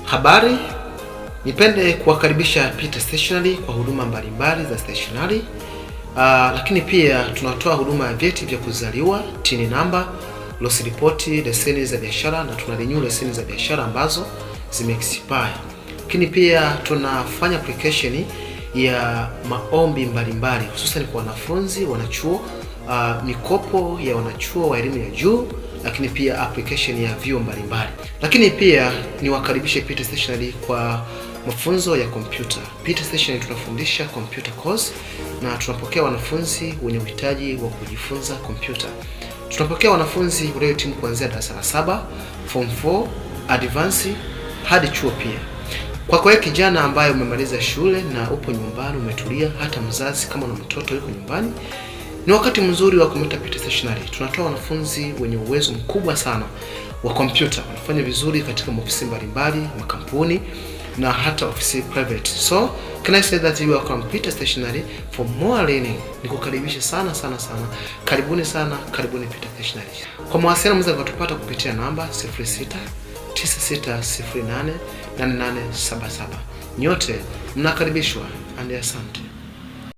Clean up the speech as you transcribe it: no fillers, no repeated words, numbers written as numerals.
Habari, nipende kuwakaribisha Peter Stationery kwa huduma mbalimbali za stationery. Lakini pia tunatoa huduma ya vyeti vya kuzaliwa, TIN namba, loss report, leseni za biashara na tunarenew leseni za biashara ambazo zimeexpire. Lakini pia tunafanya application ya maombi mbalimbali hususan kwa wanafunzi, wanachuo, mikopo ya wanachuo wa elimu ya juu, lakini pia application ya vyuo mbalimbali. Lakini pia niwakaribishe Peter Stationery kwa mafunzo ya kompyuta. Peter Stationery tunafundisha computer course na tunapokea wanafunzi wenye uhitaji wa kujifunza kompyuta. Tunapokea wanafunzi waliohitimu kuanzia darasa la 7, form 4, advance hadi chuo pia. Kwa wewe kijana ambaye umemaliza shule na upo nyumbani umetulia, hata mzazi kama una mtoto yuko nyumbani, ni wakati mzuri wa kumleta Peter Stationery. Tunatoa wanafunzi wenye uwezo mkubwa sana wa kompyuta, wanafanya vizuri katika ofisi mbalimbali, makampuni na hata ofisi private. So, can I say that you are welcome Peter Stationery for more learning? Nikukaribisha sana. Karibuni sana, karibuni Peter Stationery. Kwa mawasiliano mnaweza kutupata kupitia namba 0696088877. Nyote mnakaribishwa. Asante.